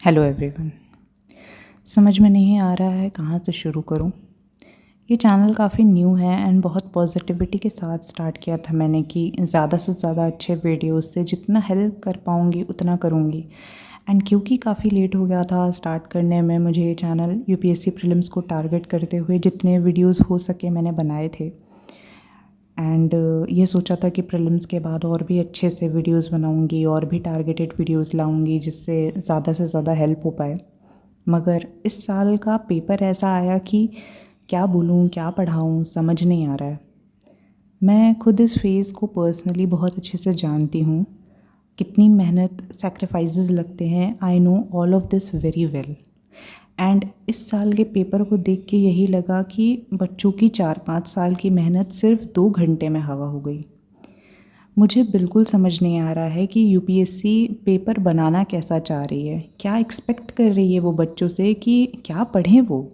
Hello everyone. समझ में नहीं आ रहा है कहाँ से शुरू करूँ। ये चैनल काफ़ी न्यू है एंड बहुत पॉजिटिविटी के साथ स्टार्ट किया था मैंने कि ज़्यादा से ज़्यादा अच्छे वीडियोस से जितना हेल्प कर पाऊँगी उतना करूँगी। एंड क्योंकि काफ़ी लेट हो गया था स्टार्ट करने में, मुझे ये चैनल यूपीएससी प्रीलिम्स को टारगेट करते हुए जितने वीडियोस हो सके मैंने बनाए थे। एंड ये सोचा था कि प्रीलिम्स के बाद और भी अच्छे से वीडियोस बनाऊंगी और भी टारगेटेड वीडियोस लाऊंगी जिससे ज़्यादा से ज़्यादा हेल्प हो पाए। मगर इस साल का पेपर ऐसा आया कि क्या बोलूँ क्या पढ़ाऊँ समझ नहीं आ रहा है। मैं खुद इस फेज़ को पर्सनली बहुत अच्छे से जानती हूँ, कितनी मेहनत सैक्रिफाइसेस लगते हैं। I know all of this very well. And इस साल के पेपर को देख के यही लगा कि बच्चों की 4-5 साल की मेहनत सिर्फ 2 घंटे में हवा हो गई। मुझे बिल्कुल समझ नहीं आ रहा है कि यूपीएससी पेपर बनाना कैसा चाह रही है, क्या एक्सपेक्ट कर रही है वो बच्चों से कि क्या पढ़ें वो।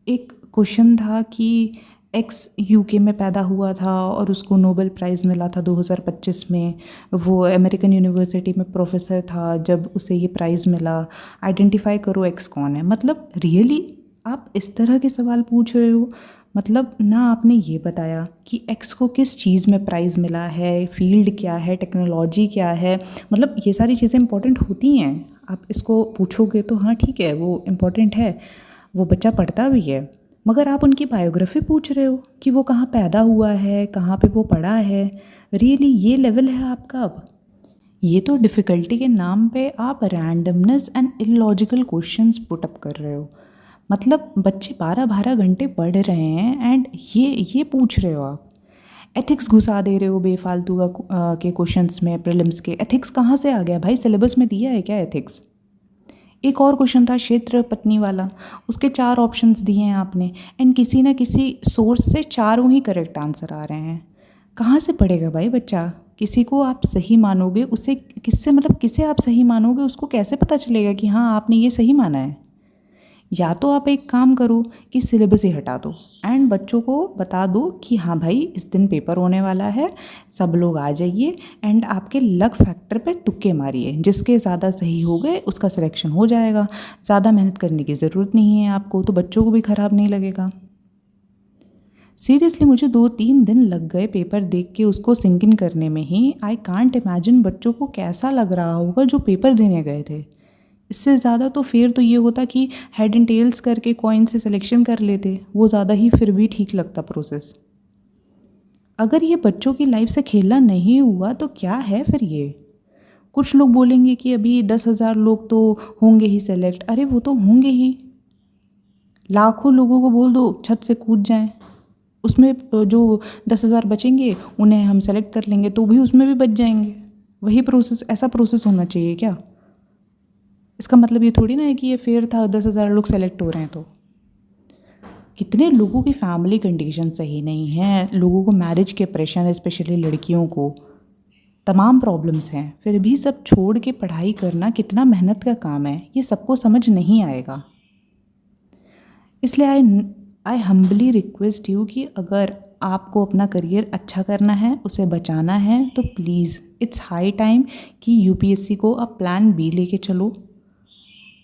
एक क्वेश्चन था कि एक्स यूके में पैदा हुआ था और उसको नोबेल प्राइज़ मिला था 2025 में। वो अमेरिकन यूनिवर्सिटी में प्रोफेसर था जब उसे ये प्राइज़ मिला। आइडेंटिफाई करो एक्स कौन है। मतलब रियली आप इस तरह के सवाल पूछ रहे हो। मतलब ना आपने ये बताया कि एक्स को किस चीज़ में प्राइज़ मिला है, फील्ड क्या है, टेक्नोलॉजी क्या है। मतलब ये सारी चीज़ें इंपॉर्टेंट होती हैं। आप इसको पूछोगे तो हाँ ठीक है वो इम्पॉर्टेंट है, वो बच्चा पढ़ता भी है। मगर आप उनकी बायोग्राफी पूछ रहे हो कि वो कहाँ पैदा हुआ है, कहाँ पे वो पढ़ा है। रियली ये लेवल है आपका अब। ये तो डिफ़िकल्टी के नाम पे आप randomness and illogical questions put up कर रहे हो। मतलब बच्चे 12-12 घंटे पढ़ रहे हैं एंड ये पूछ रहे हो आप। एथिक्स घुसा दे रहे हो बेफालतू के क्वेश्चंस में। प्रीलिम्स के एथिक्स कहाँ से आ गया भाई? सिलेबस में दिया है क्या एथिक्स? एक और क्वेश्चन था क्षेत्र पत्नी वाला, उसके 4 ऑप्शंस दिए हैं आपने एंड किसी ना किसी सोर्स से चारों ही करेक्ट आंसर आ रहे हैं। कहाँ से पढ़ेगा भाई बच्चा? किसी को आप सही मानोगे उसे किससे, मतलब किसे आप सही मानोगे उसको कैसे पता चलेगा कि हाँ आपने ये सही माना है? या तो आप एक काम करो कि सिलेबस ही हटा दो एंड बच्चों को बता दो कि हाँ भाई इस दिन पेपर होने वाला है, सब लोग आ जाइए एंड आपके लक फैक्टर पे तुक्के मारिए, जिसके ज़्यादा सही हो गए उसका सिलेक्शन हो जाएगा। ज़्यादा मेहनत करने की ज़रूरत नहीं है आपको, तो बच्चों को भी ख़राब नहीं लगेगा। सीरियसली मुझे 2-3 दिन लग गए पेपर देख के उसको सिंक इन करने में ही। आई कांट इमेजिन बच्चों को कैसा लग रहा होगा जो पेपर देने गए थे। इससे ज़्यादा तो फिर तो ये होता कि हेड एंड टेल्स करके कॉइन से सिलेक्शन कर लेते, वो ज़्यादा ही फिर भी ठीक लगता प्रोसेस। अगर ये बच्चों की लाइफ से खेलना नहीं हुआ तो क्या है फिर ये? कुछ लोग बोलेंगे कि अभी 10,000 लोग तो होंगे ही सेलेक्ट। अरे वो तो होंगे ही। लाखों लोगों को बोल दो छत से कूद जाएं, उसमें जो 10,000 बचेंगे उन्हें हम सेलेक्ट कर लेंगे तो भी उसमें भी बच जाएंगे। वही प्रोसेस, ऐसा प्रोसेस होना चाहिए क्या? इसका मतलब ये थोड़ी ना है कि ये फेयर था 10,000 लोग सेलेक्ट हो रहे हैं तो। कितने लोगों की फैमिली कंडीशन सही नहीं है, लोगों को मैरिज के प्रेशर, स्पेशली लड़कियों को तमाम प्रॉब्लम्स हैं, फिर भी सब छोड़ के पढ़ाई करना कितना मेहनत का काम है, ये सबको समझ नहीं आएगा। इसलिए आई हम्बली रिक्वेस्ट यू कि अगर आपको अपना करियर अच्छा करना है, उसे बचाना है, तो प्लीज़ इट्स हाई टाइम कि यूपीएससी को अब प्लान बी लेके चलो।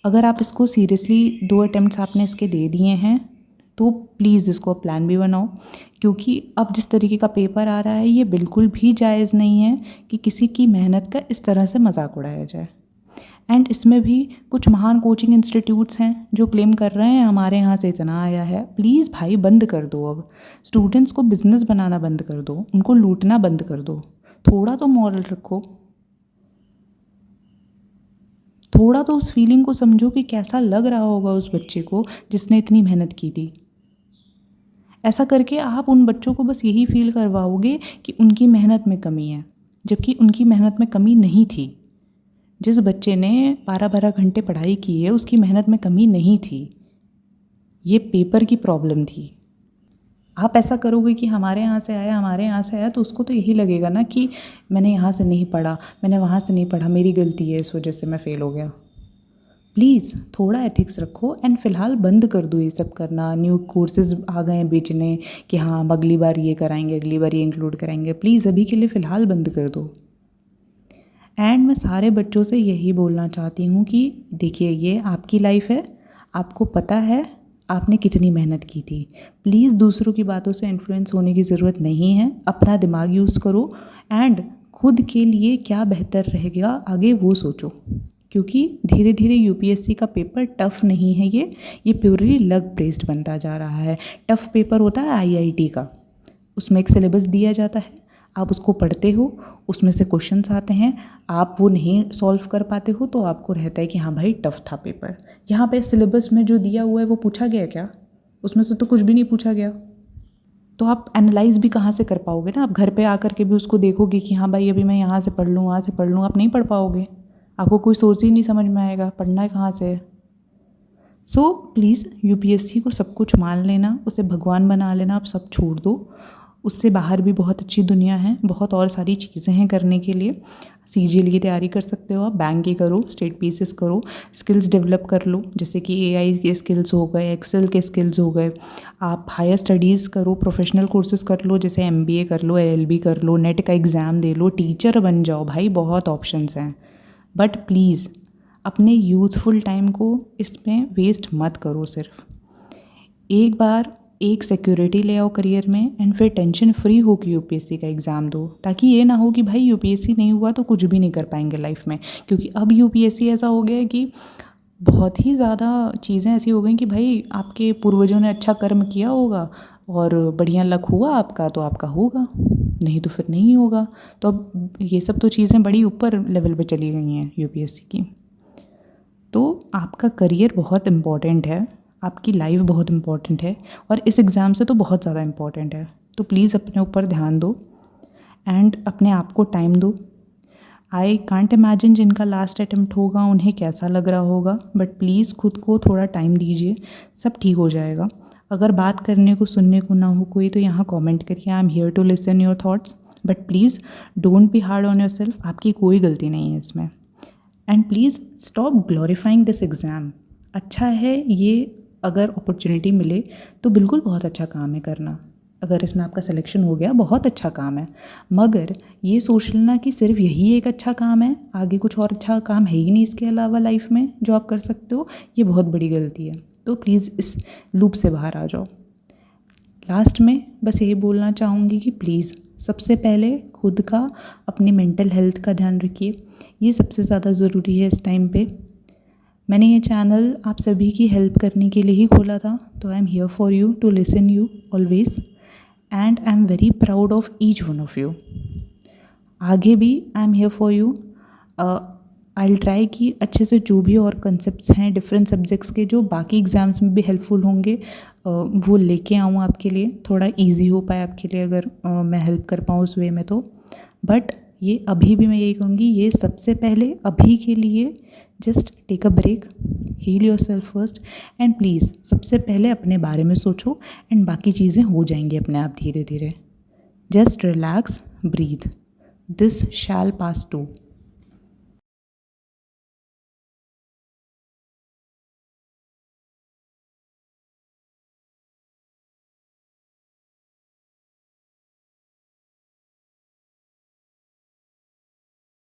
अगर आप इसको सीरियसली 2 अटेम्प्ट्स आपने इसके दे दिए हैं तो प्लीज़ इसको प्लान भी बनाओ, क्योंकि अब जिस तरीके का पेपर आ रहा है ये बिल्कुल भी जायज़ नहीं है कि किसी की मेहनत का इस तरह से मजाक उड़ाया जाए। एंड इसमें भी कुछ महान कोचिंग इंस्टीट्यूट्स हैं जो क्लेम कर रहे हैं हमारे यहाँ से इतना आया है। प्लीज़ भाई बंद कर दो अब। स्टूडेंट्स को बिजनेस बनाना बंद कर दो, उनको लूटना बंद कर दो। थोड़ा तो मॉरल रखो, थोड़ा तो उस फीलिंग को समझो कि कैसा लग रहा होगा उस बच्चे को जिसने इतनी मेहनत की थी। ऐसा करके आप उन बच्चों को बस यही फील करवाओगे कि उनकी मेहनत में कमी है, जबकि उनकी मेहनत में कमी नहीं थी। जिस बच्चे ने 12-12 घंटे पढ़ाई की है उसकी मेहनत में कमी नहीं थी, ये पेपर की प्रॉब्लम थी। आप ऐसा करोगे कि हमारे यहाँ से आया, हमारे यहाँ से आया, तो उसको तो यही लगेगा ना कि मैंने यहाँ से नहीं पढ़ा, मैंने वहाँ से नहीं पढ़ा, मेरी गलती है, इस वजह से मैं फ़ेल हो गया। प्लीज़ थोड़ा एथिक्स रखो एंड फ़िलहाल बंद कर दो ये सब करना। न्यू कोर्सेज़ आ गए हैं बेचने कि हाँ हम अगली बार ये कराएंगे, अगली बार ये इंक्लूड कराएंगे। प्लीज़ अभी के लिए फ़िलहाल बंद कर दो। एंड मैं सारे बच्चों से यही बोलना चाहती हूँ कि देखिए, ये आपकी लाइफ है, आपको पता है आपने कितनी मेहनत की थी। प्लीज़ दूसरों की बातों से इन्फ्लुएंस होने की ज़रूरत नहीं है। अपना दिमाग यूज़ करो एंड खुद के लिए क्या बेहतर रहेगा आगे वो सोचो, क्योंकि धीरे धीरे यूपीएससी का पेपर टफ़ नहीं है। ये प्योरली लक बेस्ड बनता जा रहा है। टफ़ पेपर होता है आईआईटी का, उसमें एक सिलेबस दिया जाता है, आप उसको पढ़ते हो, उसमें से क्वेश्चंस आते हैं, आप वो नहीं सॉल्व कर पाते हो तो आपको रहता है कि हाँ भाई टफ़ था पेपर। यहाँ पे सिलेबस में जो दिया हुआ है वो पूछा गया क्या? उसमें से तो कुछ भी नहीं पूछा गया। तो आप एनालाइज भी कहाँ से कर पाओगे ना? आप घर पे आकर के भी उसको देखोगे कि हाँ भाई अभी मैं यहाँ से पढ़ लूँ, वहाँ से पढ़ लूँ, आप नहीं पढ़ पाओगे। आपको कोई सोर्स ही नहीं समझ में आएगा, पढ़ना है कहाँ से। सो प्लीज़ यूपीएससी को सब कुछ मान लेना, उसे भगवान बना लेना, आप सब छोड़ दो। उससे बाहर भी बहुत अच्छी दुनिया है, बहुत और सारी चीज़ें हैं करने के लिए। सीजीएल की तैयारी कर सकते हो आप, बैंक की करो, स्टेट पीसीएस करो, स्किल्स डेवलप कर लो, जैसे कि एआई के स्किल्स हो गए, एक्सेल के स्किल्स हो गए। आप हायर स्टडीज़ करो, प्रोफेशनल कोर्सेज कर लो, जैसे एमबीए कर लो, एलएलबी कर लो, नेट का एग्ज़ाम दे लो, टीचर बन जाओ भाई, बहुत ऑप्शंस हैं। बट प्लीज़ अपने यूथफुल टाइम को इसमें वेस्ट मत करो। सिर्फ एक बार एक सिक्योरिटी ले आओ करियर में एंड फिर टेंशन फ्री हो कि यूपीएससी का एग्ज़ाम दो, ताकि ये ना हो कि भाई यूपीएससी नहीं हुआ तो कुछ भी नहीं कर पाएंगे लाइफ में। क्योंकि अब यूपीएससी ऐसा हो गया है कि बहुत ही ज़्यादा चीज़ें ऐसी हो गई कि भाई आपके पूर्वजों ने अच्छा कर्म किया होगा और बढ़िया लक हुआ आपका तो आपका होगा, नहीं तो फिर नहीं होगा। तो अब ये सब तो चीज़ें बड़ी ऊपर लेवल पे चली गई हैं यूपीएससी की। तो आपका करियर बहुत इम्पॉर्टेंट है, आपकी लाइफ बहुत इम्पॉर्टेंट है, और इस एग्ज़ाम से तो बहुत ज़्यादा इम्पॉर्टेंट है। तो प्लीज़ अपने ऊपर ध्यान दो एंड अपने आप को टाइम दो। आई कांट इमेजिन जिनका लास्ट अटैम्प्ट होगा उन्हें कैसा लग रहा होगा, बट प्लीज़ खुद को थोड़ा टाइम दीजिए, सब ठीक हो जाएगा। अगर बात करने को सुनने को ना हो कोई तो यहाँ कमेंट करिए, I am here to listen your thoughts, but please don't be hard on yourself. आपकी कोई गलती नहीं है इसमें। And please stop glorifying this exam. अच्छा है ये, अगर अपॉर्चुनिटी मिले तो बिल्कुल बहुत अच्छा काम है करना। अगर इसमें आपका सिलेक्शन हो गया बहुत अच्छा काम है, मगर ये सोच लेना कि सिर्फ यही एक अच्छा काम है, आगे कुछ और अच्छा काम है ही नहीं इसके अलावा लाइफ में जो आप कर सकते हो, ये बहुत बड़ी गलती है। तो प्लीज़ इस लूप से बाहर आ जाओ। लास्ट में बस यही बोलना चाहूँगी कि प्लीज़ सबसे पहले खुद का, अपनी मेंटल हेल्थ का ध्यान रखिए, ये सबसे ज़्यादा ज़रूरी है इस टाइम पे। मैंने ये चैनल आप सभी की हेल्प करने के लिए ही खोला था, तो I am here for you to listen you always and I am very proud of each one of you. आगे भी I am here for you. I will try कि अच्छे से जो भी और कंसेप्ट्स हैं डिफरेंट सब्जेक्ट्स के जो बाकी एग्ज़ाम्स में भी हेल्पफुल होंगे वो लेके आऊँ आपके लिए, थोड़ा इजी हो पाए आपके लिए अगर मैं हेल्प कर पाऊँ उस वे में तो। बट ये अभी भी मैं यही कहूँगी, ये सबसे पहले अभी के लिए just take a break, heal yourself first and please सबसे पहले अपने बारे में सोचो एंड बाकी चीज़ें हो जाएंगी अपने आप धीरे धीरे। Just relax, breathe, this shall pass to.